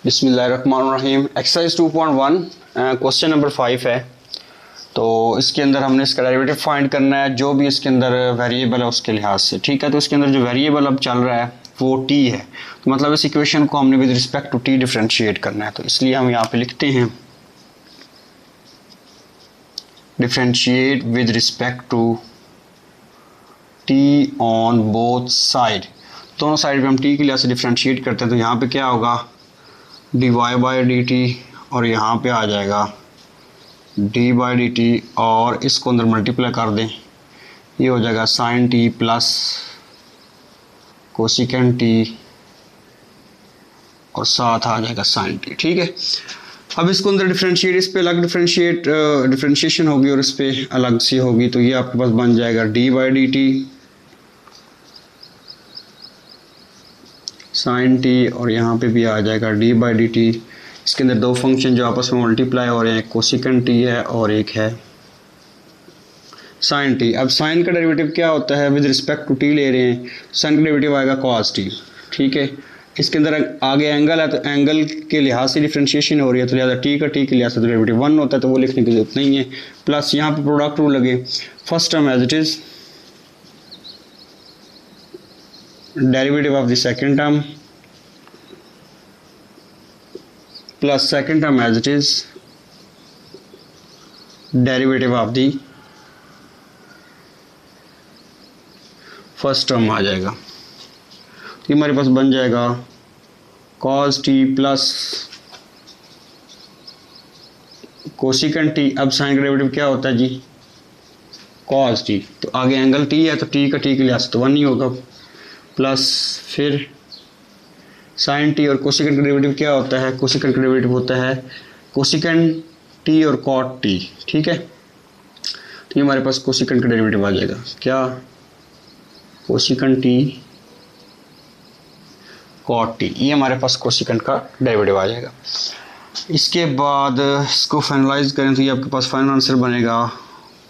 बिस्मिल्लाहिर्रहमानिर्रहीम। Exercise 2.1 question number 5 है। तो इसके अंदर हमने इसका डेरिवेटिव फाइंड करना है जो भी इसके अंदर वेरिएबल है उसके लिहाज से। ठीक है, तो इसके अंदर जो वेरिएबल अब चल रहा है वो टी है, तो मतलब इस इक्वेशन को हमने with respect to T differentiate करना है। तो इसलिए हम यहाँ पे लिखते हैं differentiate with respect to T on both side. दोनों साइड पे हम टी के लिहाज से डिफरेंशिएट करते हैं। तो यहाँ पे क्या होगा, D Y by D T, और यहाँ पे आ जाएगा डी बाई डी टी, और इसको अंदर मल्टीप्लाई कर दें, ये हो जाएगा sine T plus cosecant T, और साथ आ जाएगा साइन टी। ठीक है, अब इसको अंदर डिफरेंशिएट, इस पे अलग डिफरेंशिएशन होगी और इस पे अलग सी होगी। तो ये आपके पास बन जाएगा D by D T sine T, और यहाँ पे भी आ जाएगा डी बाई डी टी। इसके अंदर दो फंक्शन जो आपस में मल्टीप्लाई हो रहे हैं, एक कोसिकेंट टी है और एक है साइन टी। अब साइन का डेरिवेटिव क्या होता है, विद रिस्पेक्ट टू टी ले रहे हैं, साइन का डेरिवेटिव आएगा कॉस टी। ठीक है, इसके अंदर आगे एंगल है तो एंगल के लिहाज से डिफ्रेंशिएशन हो रही है, तो लिहाजा टी का टी के लिहाज से डेरिवेटिव 1 होता है, तो वो लिखने की जरूरत नहीं है। प्लस यहाँ पे प्रोडक्ट रूल लगे, first term as it is, derivative of the second term plus second term as it is derivative of the first term आ जाएगा। तो ये हमारे पास बन जाएगा cos t plus cosecant t. अब साइन का डेरिवेटिव क्या होता है जी, cos t, तो आगे एंगल t है तो t का t के लिहाज तो 1 ही होगा, प्लस फिर साइन टी, और कोसिकेंट का डेरिवेटिव क्या होता है, कोसिकेंट का डेरिवेटिव होता है कोसिकेंट टी और कॉट टी। ठीक है, तो ये हमारे पास कोसिकेंट का डेरिवेटिव आ जाएगा, क्या, कोसिकेंट टी कॉट टी, ये हमारे पास कोसिकेंट का डेरिवेटिव आ जाएगा। इसके बाद इसको फाइनलाइज करें तो ये आपके पास फाइनल आंसर बनेगा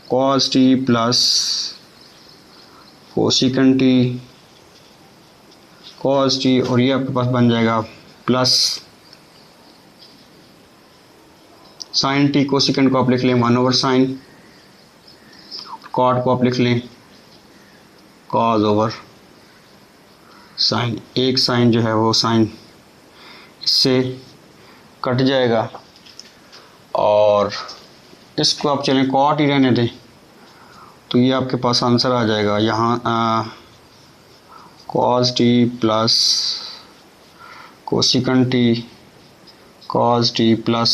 cos T plus cosecant T cos T, और ये आपके पास बन जाएगा प्लस साइन टी। कोसिकेंट को आप लिख लें 1 ओवर साइन, कॉट को आप लिख लें कॉस ओवर साइन। एक साइन जो है वो साइन इससे कट जाएगा, और इसको आप चलें कॉट ही रहने दें, तो ये आपके पास आंसर आ जाएगा यहाँ cos T plus cosecant T cos T plus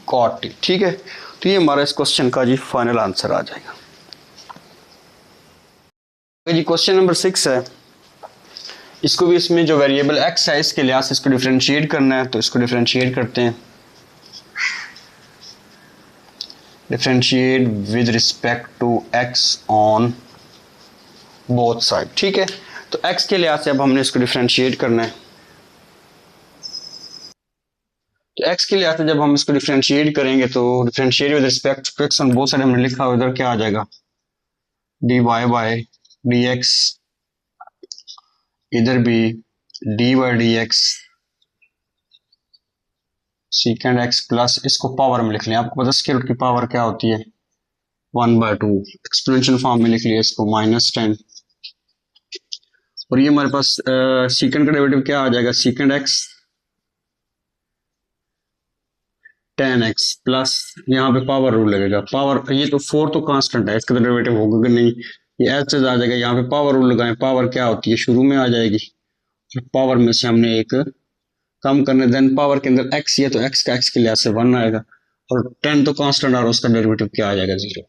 cot T. ठीक है, तो ये हमारा इस क्वेश्चन का जी फाइनल आंसर आ जाएगा। जी क्वेश्चन नंबर 6 है, इसको भी इसमें जो वेरिएबल x है इसके लिहाज से इसको डिफरेंशिएट करना है। तो इसको डिफरेंशिएट करते हैं, differentiate with respect to x on both side. ठीक है, तो x के लिहाज से अब हमने इसको डिफरेंशिएट करना है। तो x के लिहाज से जब हम इसको डिफरेंशिएट करेंगे तो differentiate with respect to x on both side हमने लिखा, उधर क्या आ जाएगा, D Y by D X, इधर भी D by D X secant X, plus इसको पावर में लिख लें। आपको पता है स्क्वायर रूट की पावर क्या होती है, 1/2। एक्सपोनेंशियल फॉर्म में लिख लिया इसको -10, और ये हमारे पास सीकेंड का डेरिवेटिव क्या आ जाएगा, सीकेंड एक्स tan x, प्लस यहाँ पे पावर रूल लगेगा। पावर, ये तो 4 तो कांस्टेंट है, इसका तो डेरिवेटिव होगा कि नहीं, ये एच आ जाएगा। यहाँ पे पावर रूल लगाएं, पावर क्या होती है शुरू में आ जाएगी, पावर में से हमने एक कम करने, देन पावर के अंदर x है तो x का x के लिहाज से 1 आएगा, और 10 तो कांस्टेंट और उसका डेरिवेटिव क्या आ जाएगा, 0।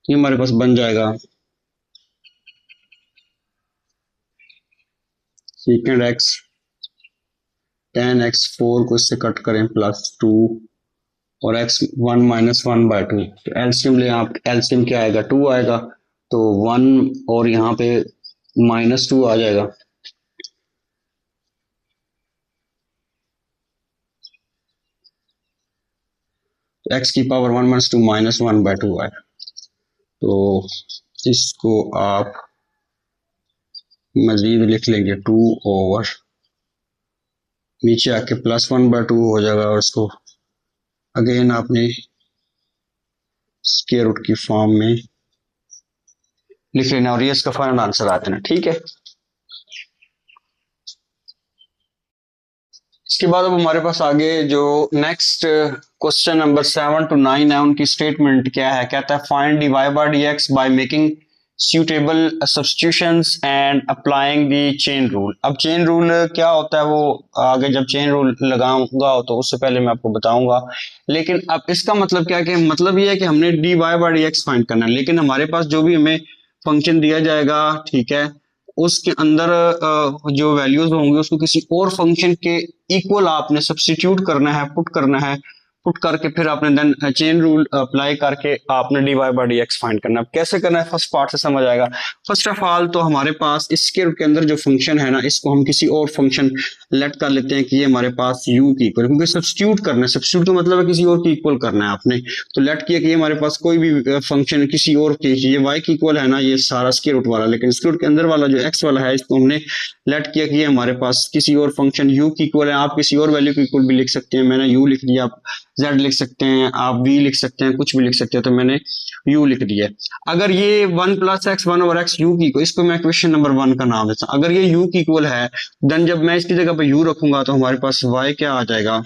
ये हमारे पास बन जाएगा सीकेंड x tan x, 4 को इससे कट करें +2, और x 1 - 1/2, तो एलसीएम ले, आप एलसीएम क्या आएगा, 2 आएगा, तो 1 और यहाँ पे -2 आ जाएगा, तो x की पावर 1 - 2 -1/2 आएगा। तो इसको आप मजीद लिख लेंगे 2/, नीचे आके +1/2 हो जाएगा और इसको अगेन आपने स्क्वायर रूट की फॉर्म में लिख लेना और ये इसका फाइनल आंसर आ जाना। ठीक है, इसके बाद अब हमारे पास आगे जो नेक्स्ट क्वेश्चन नंबर 7 to 9 है, उनकी स्टेटमेंट क्या है। कहता है find dy by dx by making suitable substitutions and applying the chain rule। अब चेन रूल क्या होता है वो आगे जब चेन रूल लगाऊंगा तो उससे पहले मैं आपको बताऊंगा, लेकिन अब इसका मतलब क्या है कि मतलब ये है कि हमने dy by dx फाइंड करना है, लेकिन हमारे पास जो भी हमें फंक्शन दिया जाएगा, ठीक है, उसके अंदर जो वैल्यूज होंगे उसको किसी और फंक्शन के इक्वल आपने सब्स्टिट्यूट करना है, पुट करना है, पुट करके फिर आपने देन चेन रूल अप्लाई करके आपने dy by dx फाइंड करना है। कैसे करना है फर्स्ट पार्ट से समझ आएगा। फर्स्ट ऑफ ऑल तो हमारे पास इसके रूट के अंदर जो फंक्शन है ना, इसको हम किसी और फंक्शन लेट कर लेते हैं कि ये हमारे पास u की इक्वल, क्योंकि सब्स्टिट्यूट करना है, सब्स्टिट्यूट का मतलब है किसी और की इक्वल करना है आपने। तो लेट किया कि ये हमारे पास कोई भी फंक्शन किसी और की, ये y की इक्वल है ना, ये सारा स्क्वायर रूट वाला, लेकिन स्क्वायर रूट के अंदर वाला जो x वाला है इसको हमने लेट किया कि ये हमारे पास किसी और फंक्शन u की इक्वल है। आप किसी और वैल्यू की इक्वल भी लिख सकते हैं, मैंने u लिख दिया, आप z लिख सकते हैं, आप v लिख सकते हैं, कुछ भी लिख सकते हैं, तो मैंने u लिख दिया। अगर ये 1 + x 1/x u की, इसको मैं क्वेश्चन नंबर 1 का नाम देता हूं। अगर ये u की इक्वल है, देन जब मैं इसकी जगह पे u रखूंगा तो हमारे पास y क्या आ जाएगा,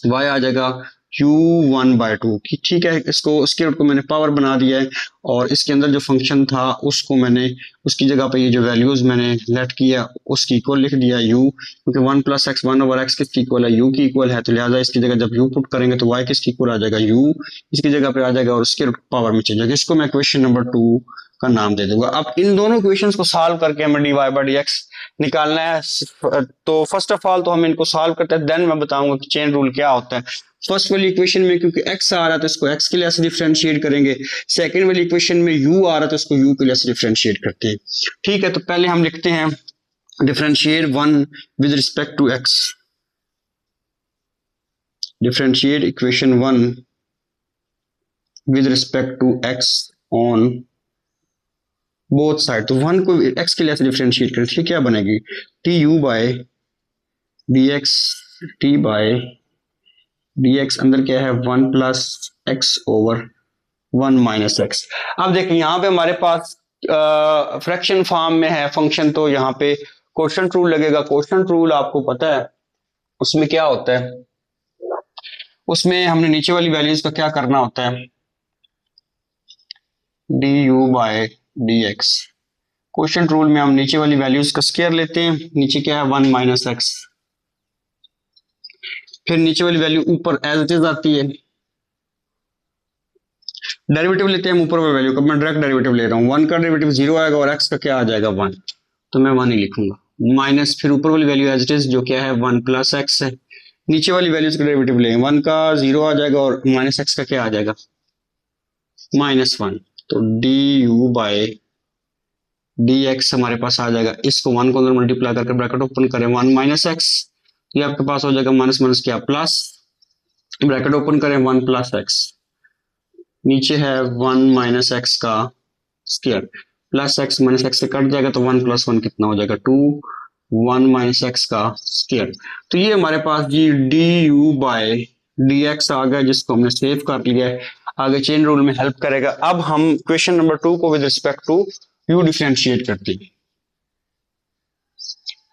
y आ जाएगा u1/2 की। ठीक है, इसको स्क्वायर रूट को मैंने पावर बना दिया है और इसके अंदर जो फंक्शन था उसको मैंने उसकी जगह पे ये जो वैल्यूज मैंने लेट किया उसकी इक्वल लिख दिया u, क्योंकि 1 + x 1/x किसकी इक्वल है, u की इक्वल है, तो लिहाजा इसकी जगह जब u पुट करेंगे तो y किसकी इक्वल आ जाएगा, u इसकी जगह पे आ जाएगा और स्क्वायर रूट पावर में चेंज होगा। इसको मैं क्वेश्चन नंबर 2 का नाम दे दूंगा। अब इन दोनों क्वेश्चंस को सॉल्व करके हमें dy by dx निकालना है। तो फर्स्ट ऑफ ऑल तो हम इनको सॉल्व करते हैं, देन मैं बताऊंगा कि चेन रूल क्या होता है। फर्स्ट वाली इक्वेशन में क्योंकि x आ रहा है तो इसको x के लिए ऐसे डिफरेंशिएट करेंगे, सेकंड वाली इक्वेशन में u आ रहा है तो इसको u के लिए ऐसे डिफरेंशिएट करते हैं। ठीक है, तो पहले हम लिखते हैं differentiate 1 with respect to x, differentiate equation 1 with respect to x on both side. तो 1 को x के लिए ऐसे डिफरेंशिएट करें, ठीक, क्या बनेगी tu by dx, t by dx अंदर क्या है 1 + x/1 - x। अब देखिए यहाँ पे हमारे पास फ्रैक्शन फॉर्म में है फंक्शन, तो यहाँ पे कोशेंट रूल लगेगा। कोशेंट रूल आपको पता है उसमें क्या होता है, उसमें हमने नीचे वाली वैल्यूज का क्या करना होता है, du by dx। Quotient rule में हम नीचे वाली वैल्यूज का स्क्वायर लेते हैं, नीचे क्या है 1 - x, फिर नीचे वाली वैल्यू ऊपर एज इट इज आती है, डेरिवेटिव लेते हैं हम ऊपर वाली वैल्यू का। मैं डायरेक्ट डेरिवेटिव ले रहा हूँ, 1 का डेरिवेटिव 0 आएगा और x का क्या आ जाएगा 1, तो मैं 1 ही लिखूंगा, माइनस फिर ऊपर वाली वैल्यू एज इट इज जो क्या है 1 + x है, नीचे वाली वैल्यूज का डेरिवेटिव लें, 1 का 0 आ जाएगा और -x का क्या आ जाएगा -1, तो du बाय dx हमारे पास आ जाएगा। इसको 1 को अंदर मल्टीप्लाई करके ब्रैकेट ओपन करें 1 - x, ये आपके पास हो जाएगा माइनस माइनस क्या प्लस, ब्रैकेट ओपन करें 1 + x, नीचे है 1 - x का स्क्वायर, प्लस x - x से कट जाएगा तो 1 + 1 कितना हो जाएगा 2, 1 - x का स्क्वायर। तो ये हमारे पास जी du बाय dx आ गया, जिसको हमने सेव कर लिया है, आगे चेन रूल में हेल्प करेगा। अब हम क्वेश्चन नंबर 2 को with respect to u differentiate करते हैं,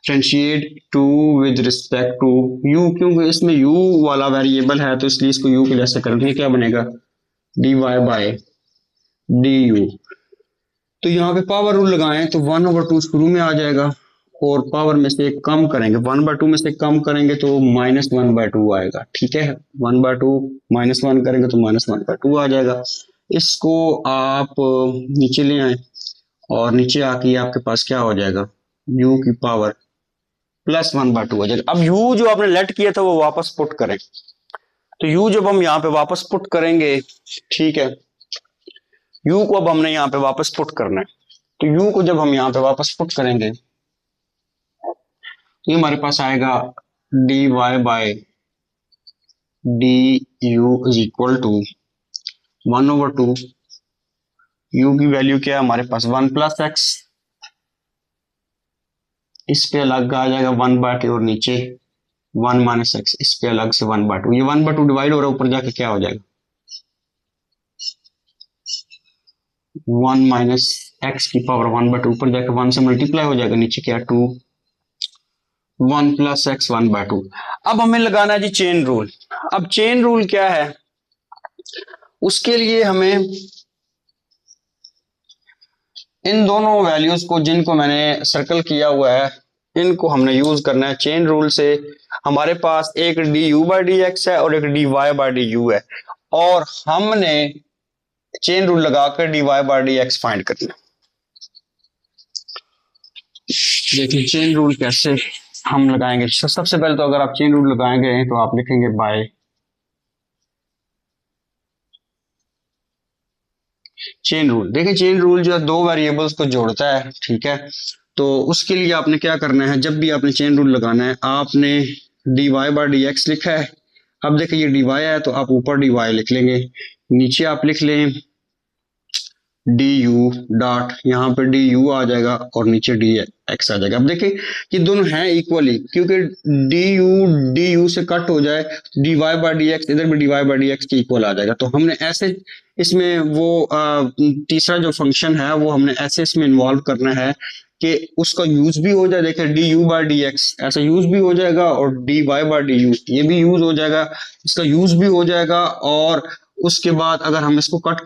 differentiate 2 with respect to u, क्योंकि इसमें u वाला वेरिएबल है तो इसलिए इसको u के लिए ऐसे करेंगे, क्या बनेगा dy बाय du। तो यहाँ पे पावर रूल लगाएं तो 1/2 शुरू में आ जाएगा और पावर में से कम करेंगे, 1/2 में से कम करेंगे तो -1/2 आएगा। ठीक है, 1/2 -1 करेंगे तो -1/2 आ जाएगा। इसको आप नीचे ले आए और नीचे आके आपके पास क्या हो जाएगा u की पावर +1/2 हो जाएगा। अब u जो आपने लेट किया था वो वापस पुट करें, तो u जब हम यहाँ पे वापस पुट करेंगे, ठीक है, u को अब हमने यहाँ पे वापस पुट करना है, तो u को जब हम यहाँ पे वापस पुट करेंगे तो ये हमारे पास आएगा dy by du is equal to 1/2, u की वैल्यू क्या है हमारे पास 1 + x, इस पे अलग आ जाएगा 1/2 और नीचे 1 - x, इस पे अलग से 1/2, ये 1/2 डिवाइड हो रहा है, ऊपर जाके क्या हो जाएगा 1 - x की पावर 1/2, ऊपर जाके 1 से मल्टीप्लाई हो जाएगा, नीचे क्या 2, 1 + x 1/2। अब हमें लगाना है जी चेन रूल। अब चेन रूल क्या है, उसके लिए हमें इन दोनों वैल्यूज को जिनको मैंने सर्कल किया हुआ है इनको हमने यूज करना है। चेन रूल से हमारे पास एक du/dx है और एक dy/du है, और हमने चेन रूल लगाकर dy/dx फाइंड करना। देखिए चेन रूल कैसे हम लगाएंगे। सबसे पहले तो अगर आप चेन रूल लगाएंगे तो आप लिखेंगे बाय चेन रूल। देखिए चेन रूल जो है दो वेरिएबल्स को जोड़ता है, ठीक है। तो उसके लिए आपने क्या करना है, जब भी आपने चेन रूल लगाना है आपने dy/dx लिखा है। अब देखिए ये dy है तो आप ऊपर dy लिख लेंगे, नीचे आप लिख लें du डॉट, यहाँ पे du आ जाएगा और नीचे dx आ जाएगा। अब देखिए ये दोनों हैं इक्वली, क्योंकि du से कट हो जाए dy/dx इधर भी dy/dx के इक्वल आ जाएगा। तो हमने ऐसे इसमें वो तीसरा जो फंक्शन है वो हमने ऐसे इसमें इन्वॉल्व करना है कि उसका यूज भी हो जाए। देखिए du/dx ऐसा यूज भी हो जाएगा और dy/du ये भी यूज हो जाएगा, इसका यूज भी हो जाएगा। और उसके बाद अगर हम इसको कट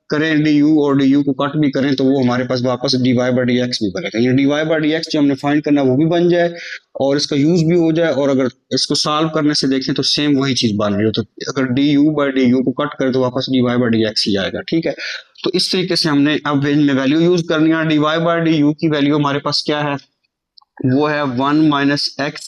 करें du और du को कट भी करें तो वो हमारे पास वापस dy/dx भी बनेगा। ये dy/dx जो हमने फाइंड करना है वो भी बन जाए और इसका यूज भी हो जाए, और अगर इसको सॉल्व करने से देखें तो सेम वही चीज बन रही हो। तो अगर du/du को कट करें तो वापस dy/dx ही आएगा, ठीक है। तो इस तरीके से हमने अब इनमें वैल्यू यूज करनी है। dy/du की वैल्यू हमारे पास क्या है, वो है 1 - x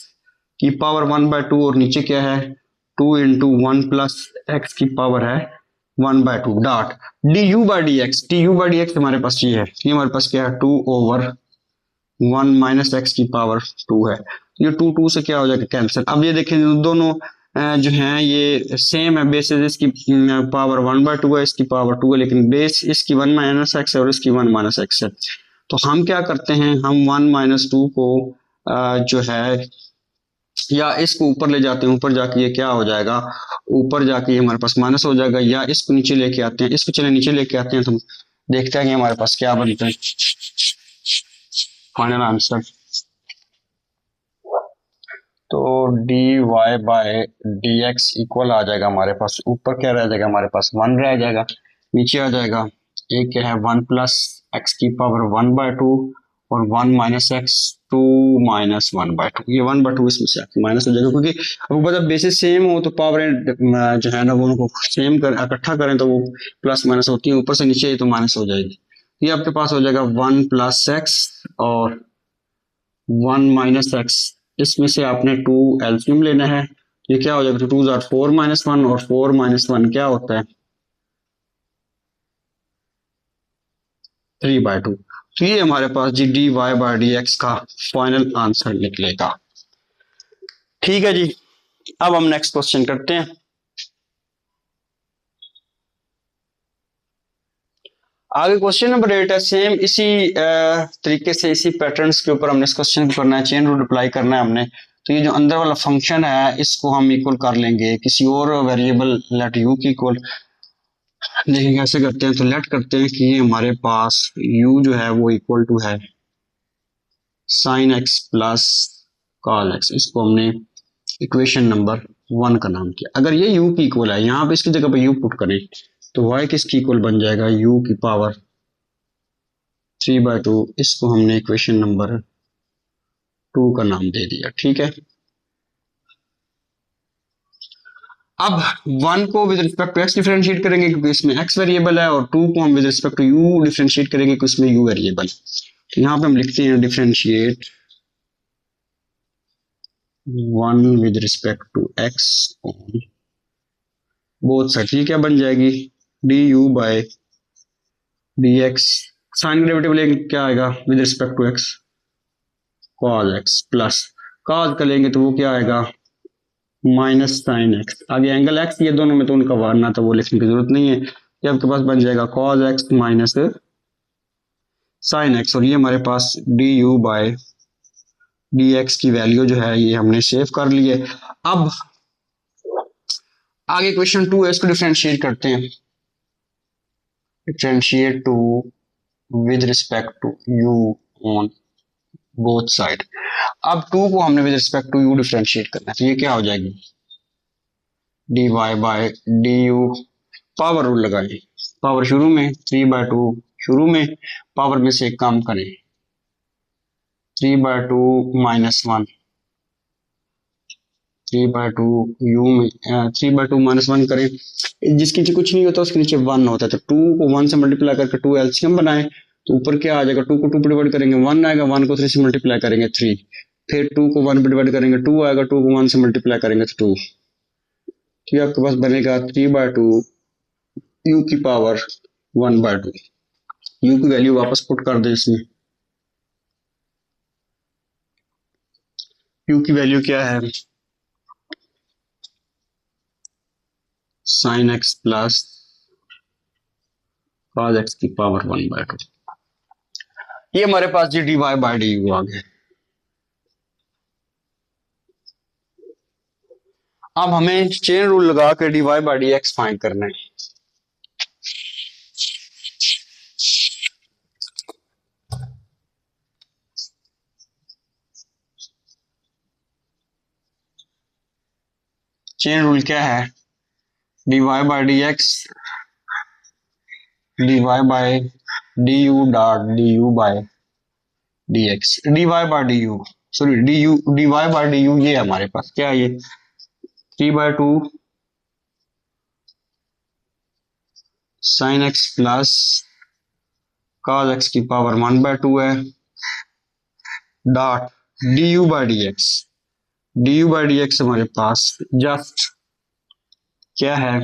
की पावर 1/2 और नीचे क्या है 2 × 1 + x की पावर है 1/2 डॉट du/dx हमारे पास ये है, ये हमारे पास क्या है 2/1 - x की पावर 2 है। ये 2 से क्या हो जाएगा कैंसिल। अब ये देखें दोनों जो हैं ये सेम है, बेसिस इसकी पावर 1/2 है, इसकी पावर 2 है, लेकिन बेस इसकी 1 - x है और इसकी 1 - x है। तो हम क्या करते हैं, हम 1 - 2 को जो है या इसको ऊपर ले जाते हैं, ऊपर जाके ये क्या हो जाएगा, ऊपर जाके ये हमारे पास माइनस हो जाएगा, या इसको नीचे लेके आते हैं, इसको चले नीचे लेके आते हैं तो देखते हैं कि हमारे पास क्या बनता है फाइनल आंसर। तो dy/dx इक्वल आ जाएगा हमारे पास, ऊपर क्या रह जाएगा हमारे पास 1 रह जाएगा, नीचे आ जाएगा एक क्या है 1 + x की पावर 1/2 और 1 - x 2 - 1/2। ये 1/2 इसमें से माइनस हो जाएगा, क्योंकि आपको पता बेसिस सेम हो तो पावर जो है ना वो उनको सेम कर इकट्ठा करें तो वो प्लस माइनस होती है, ऊपर से नीचे तो माइनस हो जाएगी। ये आपके पास हो जाएगा 1 + x और 1 - x, इसमें से आपने 2 एलसीएम लेना है। ये क्या हो जाएगा 2 * 4 - 1 और 4 - 1 क्या होता है 3/2। तो ये हमारे पास जी dy/dx का फाइनल आंसर निकलेगा। ठीक है जी, अब हम नेक्स्ट क्वेश्चन करते हैं। आगे क्वेश्चन नंबर 8 है, सेम इसी तरीके से इसी पैटर्न्स के ऊपर हमने इस क्वेश्चन को करना है, चेन रूल अप्लाई करना है हमने। तो ये जो अंदर वाला फंक्शन है इसको हम इक्वल कर लेंगे किसी और वेरिएबल लेट u की इक्वल। देखिए कैसे करते हैं, तो लेट करते हैं कि हमारे पास u जो है वो इक्वल टू है sin x plus cos x, इसको हमने इक्वेशन नंबर 1 का नाम किया। अगर ये u की इक्वल है, यहाँ पे इसकी जगह पे u पुट करें तो y किसकी इक्वल बन जाएगा u की पावर 3/2, इसको हमने इक्वेशन नंबर 2 का नाम दे दिया, ठीक है। अब 1 को with respect to x differentiate करेंगे क्योंकि इसमें x वेरिएबल है, और 2 को हम with respect to u differentiate करेंगे क्योंकि इसमें u वेरिएबल। तो यहाँ पे हम लिखते हैं differentiate 1 with respect to x on both side. ये क्या बन जाएगी du/dx, साइन डेरिवेटिव लेंगे क्या आएगा with respect to x cos x plus cos का लेंगे तो वो क्या आएगा माइनस साइन एक्स, आगे एंगल एक्स, ये दोनों में तो उनका वारना तो वो लिखने की जरूरत नहीं है। ये आपके पास बन जाएगा cos x minus sine x, और ये हमारे पास du/dx dx की वैल्यू जो है ये हमने सेव कर ली है। अब आगे क्वेश्चन 2 है, इसको डिफरेंशिएट करते हैं। Differentiate two with respect to u on both side. अब 2 को हमने with respect to u differentiate करना है, तो ये क्या हो जाएगी, dy by du। Power rule लगाइए, पावर शुरू में 3/2 शुरू में, पावर में से एक काम करें 3/2 -1, 3/2 u में 3/2 -1 करें, जिसके नीचे कुछ नहीं होता उसके नीचे 1 होता है, तो 2 को 1 से मल्टीप्लाई करके 2 एलसीएम बनाए तो ऊपर क्या आ जाएगा, 2 को 2 पे डिवाइड करेंगे 1 आएगा, 1 को 3 से मल्टीप्लाई करेंगे 3, फिर 2 को 1 पे डिवाइड करेंगे 2 आएगा, 2 को 1 से मल्टीप्लाई करेंगे तो 2, तो आपके पास बनेगा 3/2 u की पावर 1/2। u की वैल्यू वापस पुट कर दे इसमें, u की वैल्यू क्या है, sin x plus cos x की पावर 1/2। ये हमारे पास जी dy बाय du आ गया। अब हमें चेन रूल लगा के dy बाय dx फाइंड करना है। चेन रूल क्या है, dy by dx dy by du dot du by dx, dy by du sorry dy by du ये हमारे पास क्या है, ये 3/2 sin x plus cos x की पावर 1/2 है, डॉट du बाय dx हमारे पास जस्ट क्या है,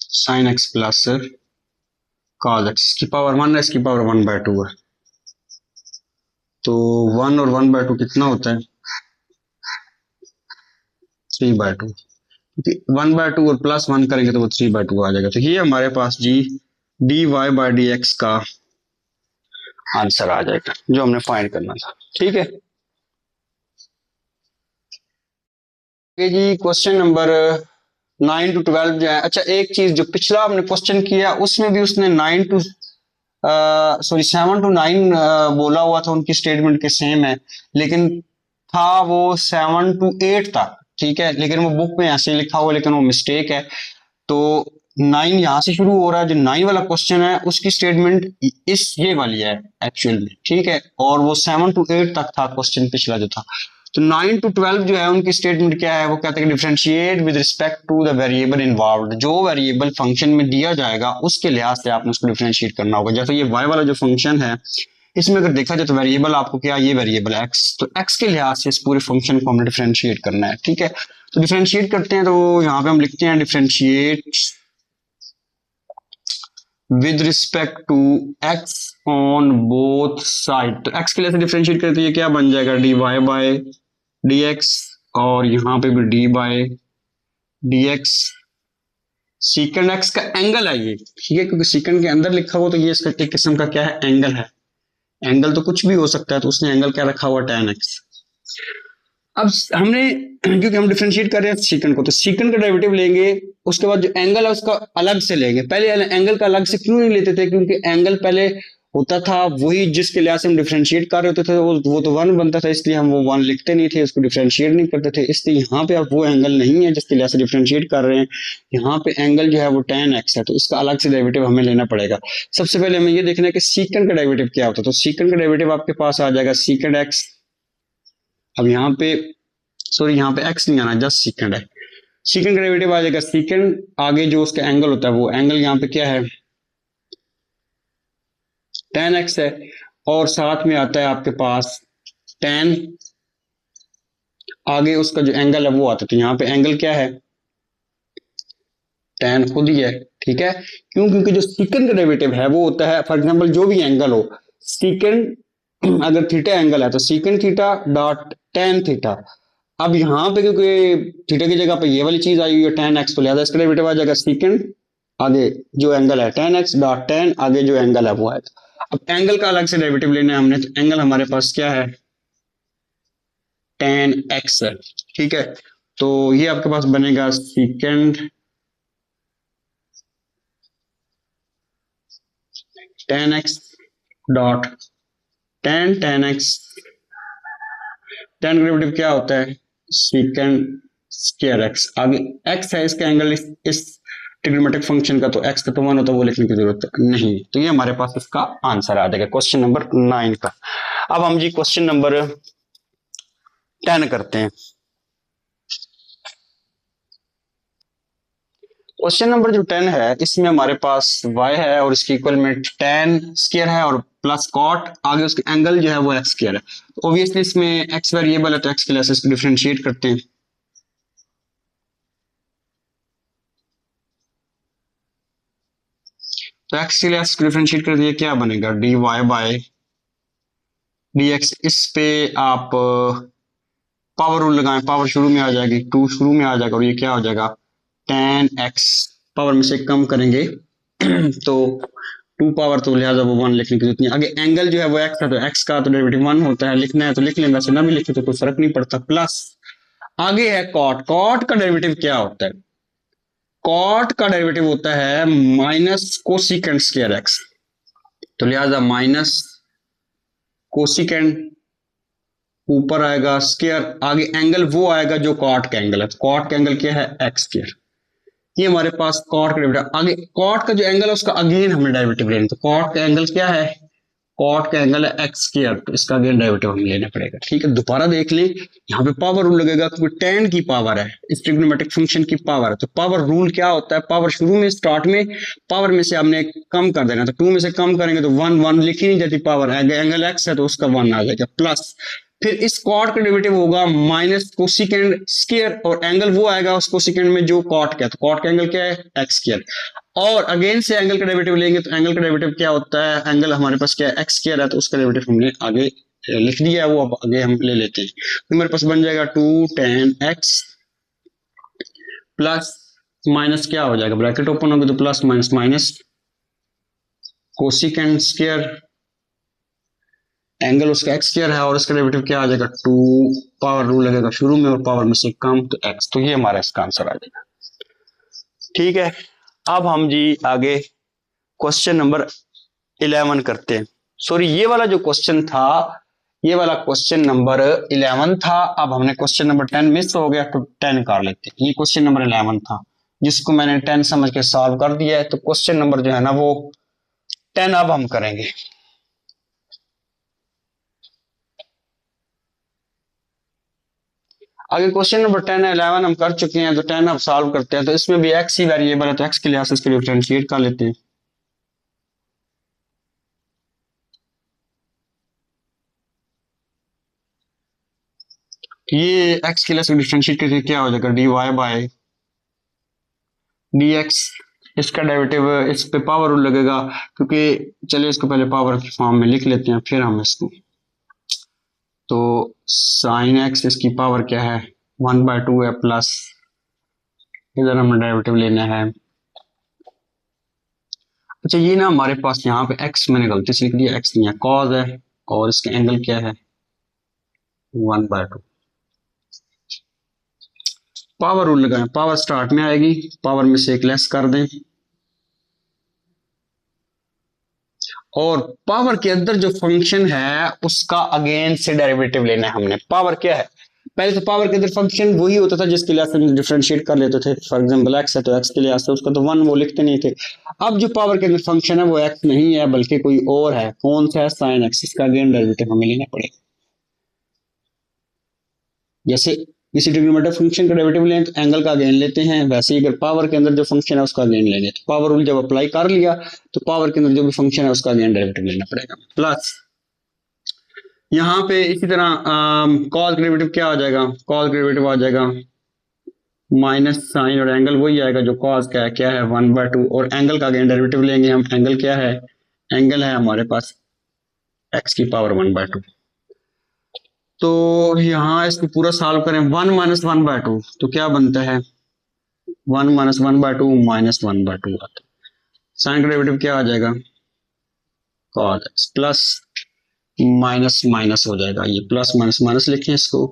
sin x plus cos x की पावर 1 है, इसकी पावर 1/2 है, तो 1 और 1/2 कितना होता है 3/2, 1/2 और प्लस 1 करेंगे तो वो 3/2 आ जाएगा। तो ये हमारे पास जी dy बाय dx का आंसर आ जाएगा जो हमने फाइंड करना था। ठीक है जी, क्वेश्चन नंबर 9 to 12 जो है, अच्छा एक चीज जो पिछला हमने क्वेश्चन किया उसमें भी उसने 9 to 7 to 9 बोला हुआ था, उनकी स्टेटमेंट के सेम है, लेकिन था वो 7 to 8 तक, ठीक है, लेकिन वो बुक में ऐसे लिखा हुआ, लेकिन वो मिस्टेक है। तो 9 यहां से शुरू हो रहा है, जो 9 वाला क्वेश्चन है उसकी स्टेटमेंट इस ये वाली है एक्चुअल में, ठीक है, और वो 7 to 8 तक था क्वेश्चन पिछला जो था। तो 9 to 12 जो है उनकी स्टेटमेंट क्या है, वो कहते हैं differentiate with respect to the variable involved, जो वेरिएबल फंक्शन में दिया जाएगा उसके लिहाज से आपने उसको डिफरेंशिएट करना होगा। जैसे ये y वाला जो फंक्शन है इसमें अगर देखा जाए तो वेरिएबल आपको क्या, ये वेरिएबल x, तो x के लिहाज से इस पूरे फंक्शन को हमने डिफरेंशिएट करना है। ठीक है, तो डिफरेंशिएट करते हैं, तो यहाँ पे हम लिखते हैं differentiate with respect to x on both side. तो x के लिए डिफरेंशिएट करते हैं, ये क्या बन जाएगा dy बाय dx, और यहाँ पे भी d by dx, secant x का एंगल है ये, ठीक है, क्योंकि सीकेंड के अंदर लिखा हुआ तो ये इसका एक किस्म का क्या है, एंगल है। एंगल तो कुछ भी हो सकता है, तो उसने एंगल क्या रखा हुआ tan x। अब हमने क्योंकि हम डिफरेंशिएट कर रहे हैं सीकेंड को, तो सीकेंड का डेरिवेटिव लेंगे, उसके बाद जो एंगल है उसका अलग से लेंगे। पहले एंगल का अलग से क्यों नहीं लेते थे, क्योंकि एंगल पहले होता था वही जिसके लिहाज से हम डिफरेंशिएट कर रहे होते थे, वो तो 1 बनता था, इसलिए हम वो 1 लिखते नहीं थे, उसको डिफरेंशिएट नहीं करते थे। इसलिए यहाँ पे अब वो एंगल नहीं है जिसके लिहाज से डिफरेंशिएट कर रहे हैं, यहाँ पे एंगल जो है वो tan x है, तो इसका अलग से डेरिवेटिव हमें लेना पड़ेगा। सबसे पहले हमें ये देखना है कि सीकेंड का डेरिवेटिव क्या होता है, तो सीकेंड का डेरिवेटिव आपके पास आ जाएगा सीकेंड x। अब यहाँ पे सॉरी यहाँ पे x नहीं आना, जस्ट सीकेंड है, सीकेंड का डेरिवेटिव आ जाएगा सीकेंड, आगे जो उसका एंगल होता है वो एंगल यहाँ पे क्या है tan x है, और साथ में आता है आपके पास tan, आगे उसका जो एंगल है वो आता है, तो यहाँ पे एंगल क्या है tan खुद ही है। ठीक है, क्यों, क्योंकि जो सीकेंड का डेरिवेटिव है वो होता है, फॉर एग्जांपल जो भी एंगल हो, सीकेंड अगर थीटा एंगल है तो secant theta dot tan theta. अब यहाँ पे क्योंकि थीटा की जगह पे ये वाली चीज आई हुई है tan x, तो लिहाजा इसका डेरिवेटिव आ जाएगा सीकेंड आगे जो एंगल है tan x डॉट tan, आगे जो एंगल है वो है। अब एंगल का अलग से डेरिवेटिव लेना है हमने, तो एंगल हमारे पास क्या है, tan x है। ठीक है, तो ये आपके पास बनेगा second tan x dot tan x, tan derivative क्या होता है, सेकेंड स्क्वायर एक्स, आगे x है इसका एंगल, इस ट्रिग्नोमेट्रिक फंक्शन का, तो x का तो 1 होता है, वो लिखने की जरूरत नहीं। तो ये हमारे पास इसका आंसर आ जाएगा क्वेश्चन नंबर 9 का। अब हम जी क्वेश्चन नंबर 10 करते हैं। क्वेश्चन नंबर जो 10 है, इसमें हमारे पास y है और इसकी इक्वल में tan स्क्वायर है और प्लस cot, आगे उसके एंगल जो है वो x स्क्वायर है। तो ऑब्वियसली इसमें x वेरिएबल है, तो x के लिए इसको डिफरेंशिएट करते हैं। तो x के लिए इसको डिफरेंशिएट कर दिया, क्या बनेगा, dy बाय dx। इस पे आप पावर रूल लगाएं, पावर शुरू में आ जाएगी, 2 शुरू में आ जाएगा, और ये क्या हो जाएगा, tan x, पावर में से कम करेंगे तो 2 पावर, तो लिहाजा वो 1 लिखने की जरूरत नहीं। आगे एंगल जो है वो x है, तो x का तो डेरिवेटिव 1 होता है, लिखना है तो लिख लें, वैसे ना भी लिखे तो कोई फर्क नहीं पड़ता। प्लस आगे है cot, cot का डेरिवेटिव क्या होता है, cot का डेरिवेटिव होता है माइनस कोसिकेंट स्क्वायर x, तो लिहाजा माइनस कोसिकेंट, ऊपर आएगा स्क्वायर, आगे एंगल वो आएगा जो कॉट का एंगल है, तो कॉट का एंगल क्या है, एक्स स्क्वायर। ये हमारे पास कॉट का डेरिवेटिव, आगे कॉट का जो एंगल है उसका अगेन हमने डेरिवेटिव लेना, तो कॉट का एंगल क्या है, कॉट का एंगल है एक्स स्क्वायर, तो इसका अगेन डेरिवेटिव हमें लेना पड़ेगा। ठीक है, दोबारा देख लें, यहाँ पे पावर रूल लगेगा क्योंकि tan की पावर है, इस ट्रिग्नोमेट्रिक फंक्शन की पावर है, तो पावर रूल क्या होता है, पावर शुरू में स्टार्ट में पावर में से हमने कम कर देना, तो 2 में से कम करेंगे तो 1 1 लिखी नहीं जाती पावर, एंगल एक्स है तो उसका 1 आ जाएगा। प्लस फिर इस कॉट का डेरिवेटिव होगा माइनस कोसिकेंड स्क्वायर, और एंगल वो आएगा उस कोसिकेंड में जो कॉट का है, तो कॉट का एंगल क्या है, एक्स स्क्वायर। और अगेन से एंगल का डेरिवेटिव लेंगे, तो एंगल का डेरिवेटिव क्या होता है, एंगल हमारे पास क्या है, एक्स स्क्वायर है, तो उसका डेरिवेटिव हमने आगे लिख दिया है, वो अब आगे हम ले लेते हैं। तो मेरे पास बन जाएगा 2 tan x प्लस माइनस क्या हो जाएगा, ब्रैकेट ओपन होगी तो plus minus minus cosecant square, angle उसका एक्स स्क्वायर है, और इसका डेरिवेटिव क्या आ जाएगा, 2 पावर रूल लगेगा शुरू में और पावर में से कम, तो x, तो ये हमारा इसका आंसर आ जाएगा। ठीक है, अब हम जी आगे क्वेश्चन नंबर 11 करते हैं। सॉरी, ये वाला जो क्वेश्चन था, ये वाला क्वेश्चन नंबर 11 था। अब हमने क्वेश्चन नंबर 10 मिस हो गया, तो 10 कर लेते हैं। ये क्वेश्चन नंबर 11 था जिसको मैंने 10 समझ के सॉल्व कर दिया है, तो क्वेश्चन नंबर जो है ना वो 10 अब हम करेंगे। आगे क्वेश्चन नंबर 10 11 हम कर चुके हैं, तो 10 अब सॉल्व करते हैं। तो इसमें भी x ही वेरिएबल है, तो x के लिए इसके डिफरेंशिएट कर लेते हैं। ये x के लिए डिफरेंशिएट करके क्या हो जाएगा, dy बाय dx, इसका डेरिवेटिव, इस पे पावर रूल लगेगा क्योंकि, चलिए इसको पहले पावर की फॉर्म में लिख लेते हैं फिर हम इसको, तो साइन x इसकी पावर क्या है, 1/2 है, प्लस इधर हमें डेरिवेटिव लेना है। अच्छा, ये ना हमारे पास यहाँ पे x मैंने गलती से लिख दिया, x नहीं है, cos है, और इसका एंगल क्या है, 1/2। पावर रूल लगाएं, पावर स्टार्ट में आएगी, पावर में से एक लेस कर दें, और पावर के अंदर जो फंक्शन है उसका अगेन से डेरिवेटिव लेना है हमने। पावर क्या है, पहले तो पावर के अंदर फंक्शन वही होता था जिसके लिए हम डिफरेंशिएट कर लेते थे, फॉर एग्जांपल एक्स है तो एक्स के लिए उसका तो 1 वो लिखते नहीं थे। अब जो पावर के अंदर फंक्शन है वो एक्स नहीं है बल्कि कोई और है, कौन सा है, साइन एक्स, इसका अगेन डेरिवेटिव हमें लेना पड़ेगा। जैसे किसी ट्रिग्नोमेट्रिक फंक्शन का डेरिवेटिव लें तो एंगल का अगेन लेते हैं, वैसे ही अगर पावर के अंदर जो फंक्शन है उसका अगेन लेंगे, तो पावर रूल जब अप्लाई कर लिया तो पावर के अंदर जो भी फंक्शन है उसका अगेन डेरिवेटिव लेना पड़ेगा। प्लस यहाँ पे इसी तरह कॉस डेरिवेटिव क्या आ जाएगा, कॉस डेरिवेटिव आ जाएगा माइनस साइन, और एंगल वही आएगा जो कॉस का है, क्या है, 1/2, और एंगल का अगेन डेरिवेटिव लेंगे हम, एंगल क्या है, एंगल है हमारे पास x की पावर 1/2। तो यहाँ इसको पूरा सॉल्व करें, 1 - 1/2, तो क्या बनता है, 1 - 1/2 -1/2 आता है। साइन का डेरिवेटिव क्या आ जाएगा, cos x plus minus minus हो जाएगा, ये प्लस माइनस माइनस लिखें इसको,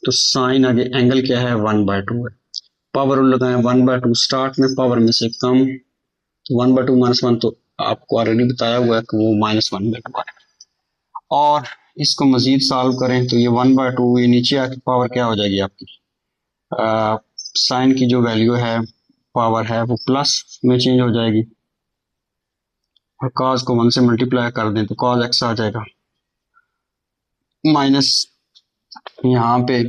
तो साइन आगे एंगल क्या है 1/2 है, पावर रूल लगाएं 1/2 स्टार्ट में पावर में से कम, तो 1/2 -1 तो आपको ऑलरेडी बताया हुआ है कि वो -1/2 है। और इसको मजीद सॉल्व करें तो ये 1/2 ये नीचे आके पावर क्या हो जाएगी आपकी, साइन की जो वैल्यू है पावर है वो प्लस में चेंज हो जाएगी, और कॉस को 1 से मल्टीप्लाई कर दें तो कॉस एक्स आ जाएगा, माइनस यहाँ पे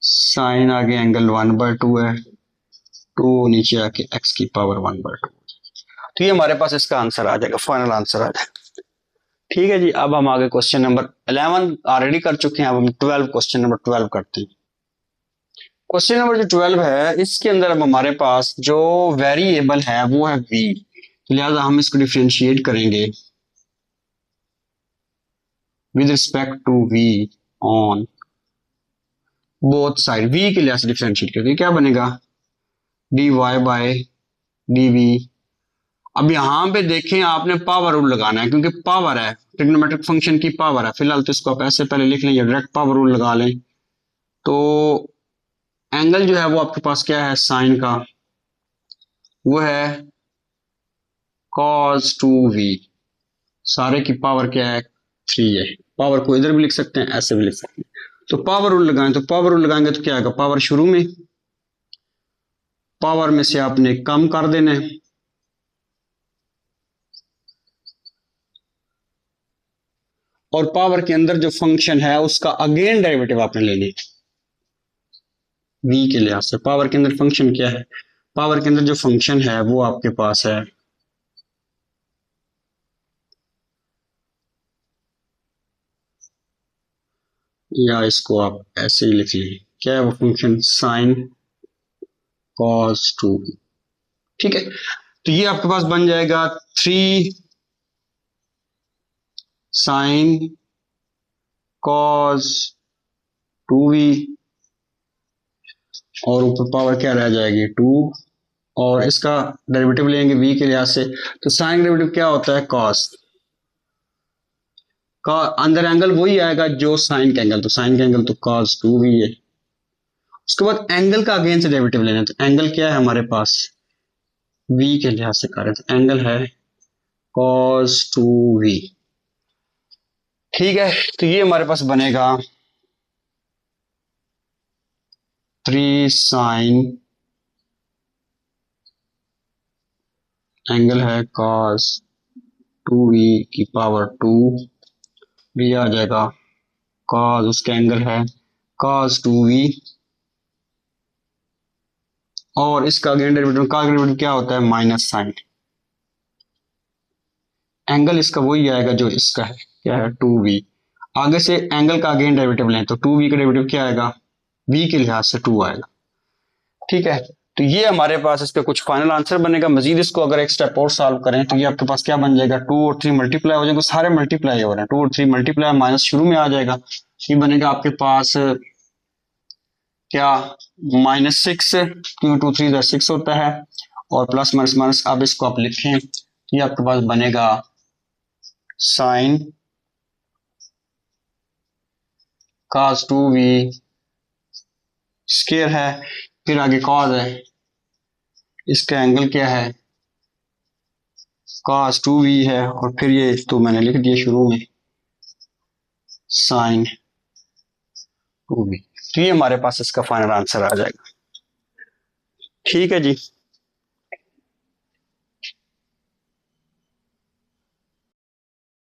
साइन आगे एंगल 1/2 है, 2 नीचे आके एक्स की पावर 1/2, तो ये हमारे पास इसका आंसर आ जाएगा, फाइनल आंसर आ जाएगा। ठीक है जी, अब हम आगे क्वेश्चन नंबर 11 ऑलरेडी कर चुके हैं, अब हम 12 क्वेश्चन नंबर 12 करते हैं। क्वेश्चन नंबर जो 12 है इसके अंदर अब हमारे पास जो वेरिएबल है वो है v, लिहाजा हम इसको डिफरेंशिएट करेंगे with respect to v on both side, v के लिहाज से डिफरेंशिएट करेंगे, क्या बनेगा dy बाय dv। अब यहां पे देखें आपने पावर रूल लगाना है क्योंकि पावर है, ट्रिग्नोमेट्रिक फंक्शन की पावर है, फिलहाल तो इसको आप ऐसे पहले लिख लें या डायरेक्ट पावर रूल लगा लें, तो एंगल जो है वो आपके पास क्या है साइन का, वो है cos 2v, सारे की पावर क्या है 3 है, पावर को इधर भी लिख सकते हैं ऐसे भी लिख सकते हैं, तो पावर रूल लगाएं, तो पावर रूल लगाएंगे तो क्या आएगा, पावर शुरू में पावर में से आपने कम कर देना है, और पावर के अंदर जो फंक्शन है उसका अगेन डेरिवेटिव आपने लेनी है v के लिहाज से। पावर के अंदर फंक्शन क्या है, पावर के अंदर जो फंक्शन है वो आपके पास है या इसको आप ऐसे ही लिख लें, क्या है वो फंक्शन साइन cos 2, ठीक है, तो ये आपके पास बन जाएगा 3 साइन cos 2v, और ऊपर पावर क्या रह जाएगी 2, और इसका डेरिवेटिव लेंगे v के लिहाज से, तो साइन डेरिवेटिव क्या होता है cos का, अंदर एंगल वही आएगा जो साइन का एंगल, तो साइन का एंगल तो cos 2v है। उसके बाद एंगल का अगेन से डेरिवेटिव लेना है, तो एंगल क्या है हमारे पास v के लिहाज से करें तो एंगल है cos 2v, ठीक है, तो ये हमारे पास बनेगा 3 साइन एंगल है cos 2v की पावर 2, भी आ जाएगा cos उसका एंगल है cos 2v, और इसका अगेन डेरिवेटिव का डेरिवेटिव क्या होता है माइनस साइन, एंगल इसका वही आएगा जो इसका है क्या है 2v, आगे से एंगल का अगेन डेरिवेटिव लें तो 2v का डेरिवेटिव क्या आएगा v के लिहाज से 2 आएगा, ठीक है, तो ये हमारे पास इस पे कुछ फाइनल आंसर बनेगा। मजीद इसको अगर एक स्टेप और सॉल्व करें तो ये आपके पास क्या बन जाएगा 2 और 3 मल्टीप्लाई हो जाएंगे, सारे मल्टीप्लाई हो रहे हैं, 2 और 3 मल्टीप्लाई माइनस शुरू में आ जाएगा, ये बनेगा आपके पास क्या -6, क्यों 2 3 6 होता है, और प्लस माइनस माइनस, अब इसको आप लिखें ये आपके पास बनेगा साइन cos 2v स्क्वायर है, फिर आगे cos है, इसका एंगल क्या है cos 2v है, और फिर ये तो मैंने लिख दिया शुरू में साइन 2v, तो ये हमारे पास इसका फाइनल आंसर आ जाएगा, ठीक है जी।